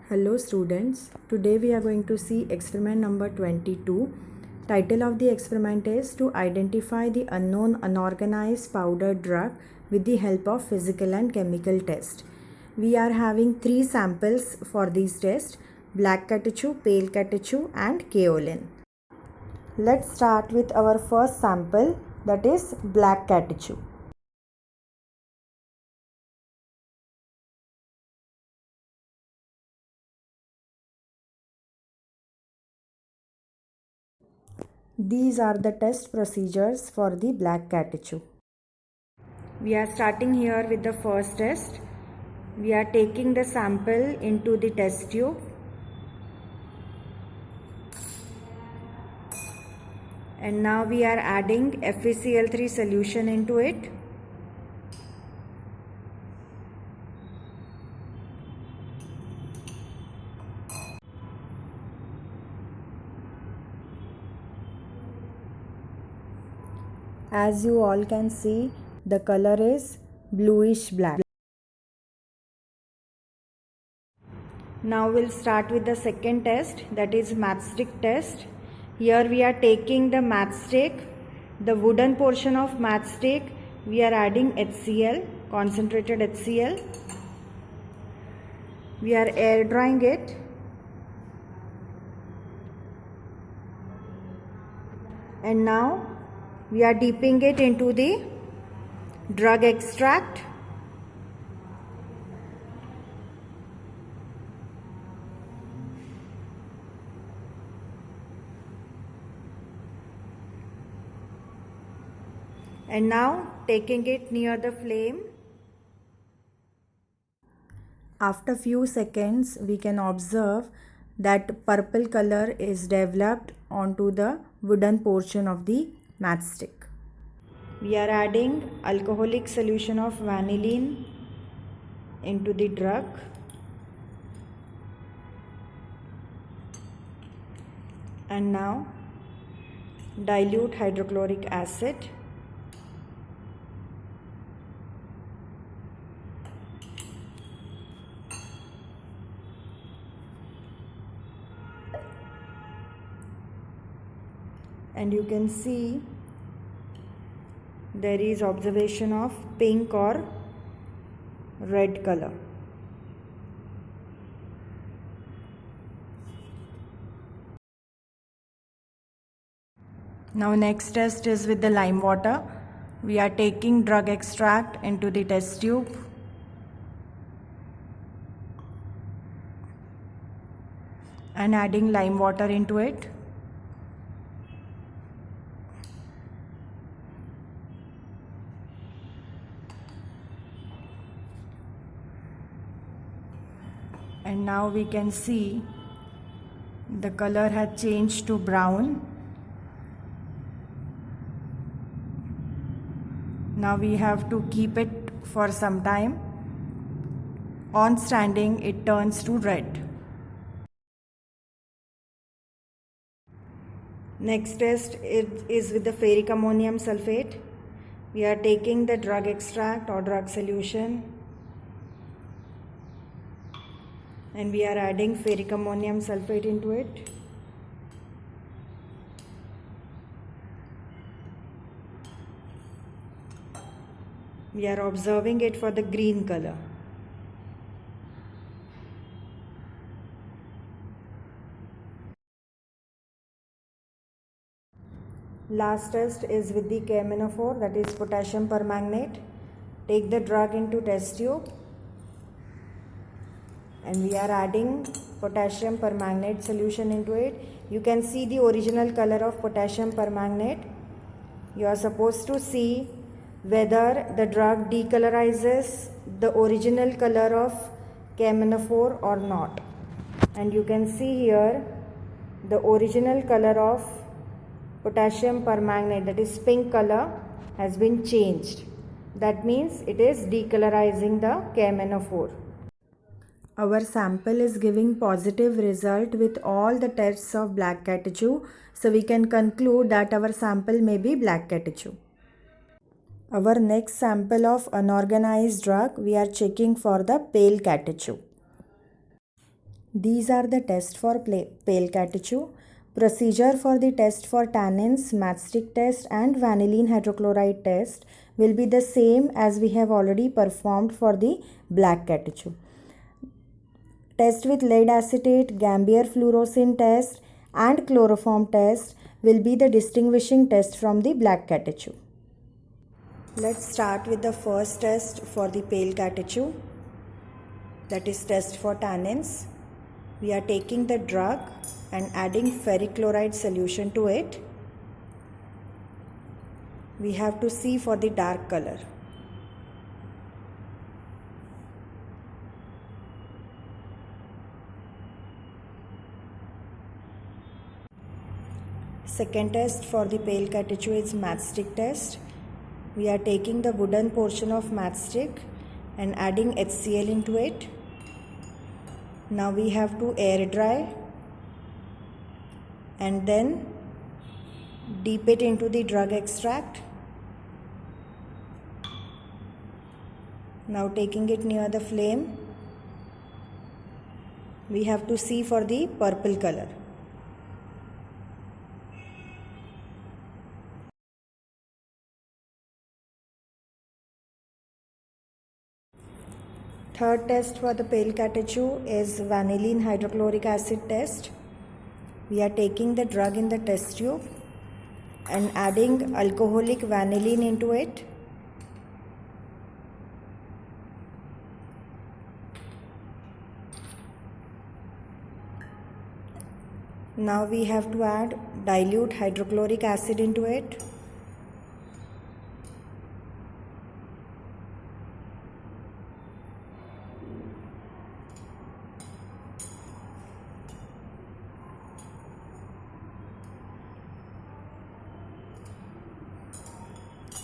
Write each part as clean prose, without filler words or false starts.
Hello students, today we are going to see experiment number 22. Title of the experiment is to identify the unknown unorganized powdered drug with the help of physical and chemical test. We are having 3 samples for these tests: black catechu, pale catechu and kaolin. Let's start with our first sample, that is black catechu. These are the test procedures for the black catechu. We are starting here with the first test. We are taking the sample into the test tube and now we are adding FeCl3 solution into it. As you all can see, the color is bluish black. Now we'll start with the second test, that is matchstick test. Here we are taking the matchstick, the wooden portion of matchstick, we are adding HCl, concentrated HCl. We are air drying it. And now we are dipping it into the drug extract. And now taking it near the flame. After few seconds we can observe that purple color is developed onto the wooden portion of the matchstick. We are adding alcoholic solution of vanillin into the drug. And now dilute hydrochloric acid. And you can see there is observation of pink or red color. Now next test is with the lime water. We are taking drug extract into the test tube. And adding lime water into it. And now we can see the color has changed to brown. Now we have to keep it for some time. On standing, it turns to red. Next test is with the ferric ammonium sulfate. We are taking the drug extract or drug solution and we are adding ferric ammonium sulfate into it. We are observing it for the green color. Last test is with the KMnO4, that is potassium permanganate. Take the drug into test tube and we are adding potassium permanganate solution into it. You can see the original color of potassium permanganate. You are supposed to see whether the drug decolorizes the original color of KMnO4 or not. And you can see here the original color of potassium permanganate, that is pink color, has been changed. That means it is decolorizing the KMnO4. Our sample is giving positive result with all the tests of black catechu, so we can conclude that our sample may be black catechu. Our next sample of unorganized drug, we are checking for the pale catechu. These are the tests for pale catechu. Procedure for the test for tannins, matchstick test and vanillin hydrochloride test will be the same as we have already performed for the black catechu. Test with lead acetate, Gambier fluorescein test and chloroform test will be the distinguishing test from the black catechu. Let's start with the first test for the pale catechu, that is test for tannins. We are taking the drug and adding ferric chloride solution to it. We have to see for the dark color. Second test for the pale catechu is matchstick test. We are taking the wooden portion of matchstick and adding HCl into it. Now we have to air dry and then dip it into the drug extract. Now taking it near the flame, we have to see for the purple color. Third test for the pale catechu is vanillin hydrochloric acid test. We are taking the drug in the test tube and adding alcoholic vanillin into it. Now we have to add dilute hydrochloric acid into it.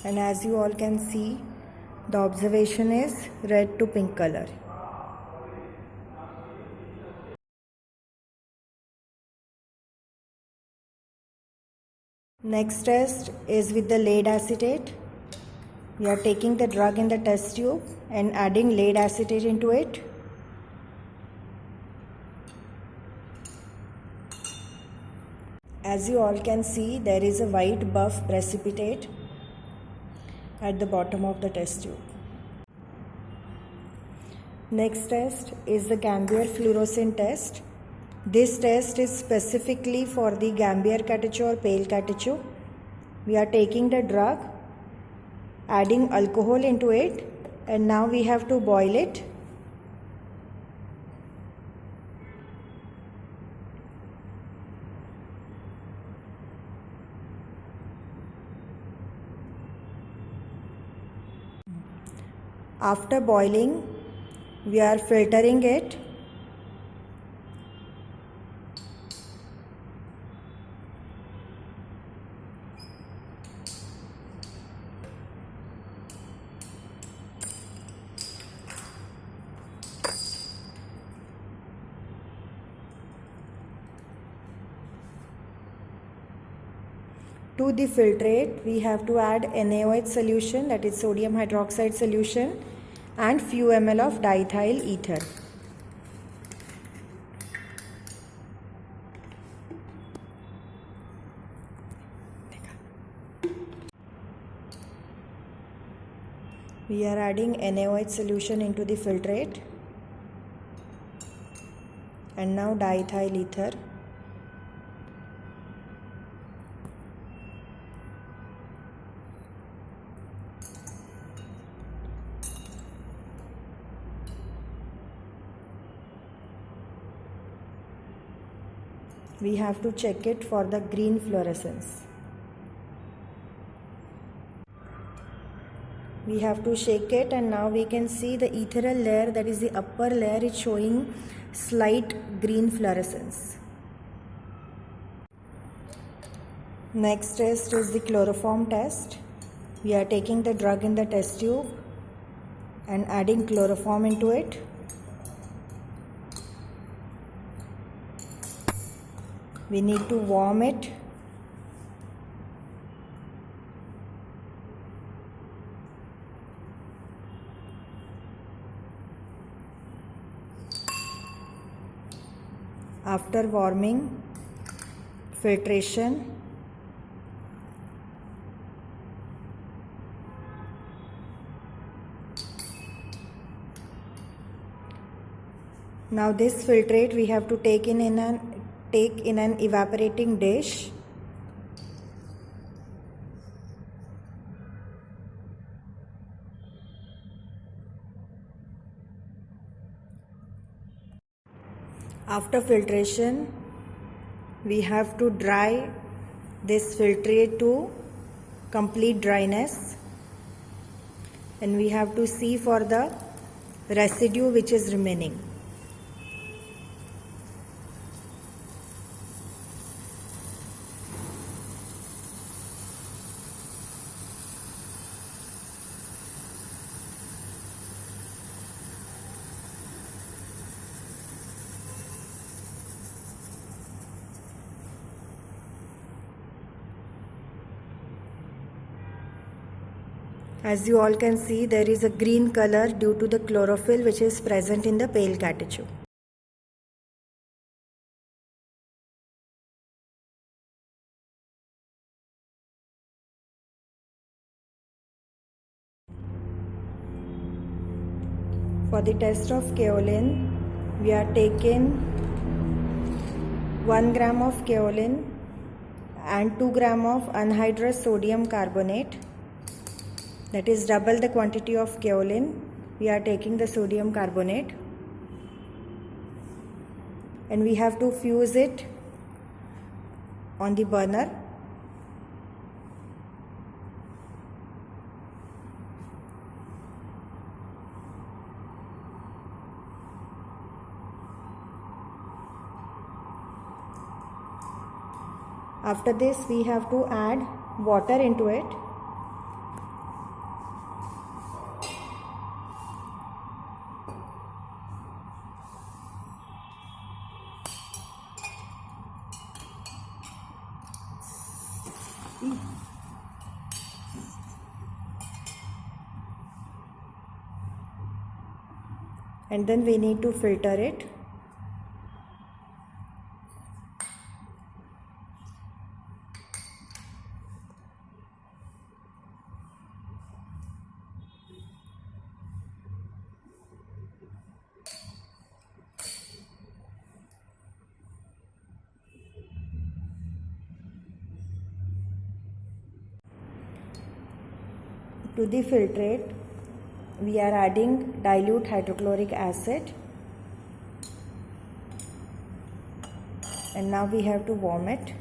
And as you all can see, the observation is red to pink color. Next test is with the lead acetate. We are taking the drug in the test tube and adding lead acetate into it. As you all can see, there is a white buff precipitate at the bottom of the test tube. Next test is the Gambier fluorescein test. This test is specifically for the Gambier catechu or pale catechu. We are taking the drug, adding alcohol into it, and now we have to boil it. After boiling, we are filtering it. To the filtrate, we have to add NaOH solution, that is sodium hydroxide solution, and few ml of diethyl ether. We are adding NaOH solution into the filtrate and now diethyl ether. We have to check it for the green fluorescence. We have to shake it and now we can see the ethereal layer, that is the upper layer, is showing slight green fluorescence. Next test is the chloroform test. We are taking the drug in the test tube and adding chloroform into it. We need to warm it. After warming, filtration, now this filtrate we have to take in an evaporating dish. After filtration, we have to dry this filtrate to complete dryness, and we have to see for the residue which is remaining. As you all can see, there is a green color due to the chlorophyll which is present in the pale catechu. For the test of kaolin, we are taking 1 gram of kaolin and 2 gram of anhydrous sodium carbonate. That is double the quantity of kaolin. We are taking the sodium carbonate, and we have to fuse it on the burner. After this, we have to add water into it. And then we need to filter it. To the filtrate, we are adding dilute hydrochloric acid, and now we have to warm it.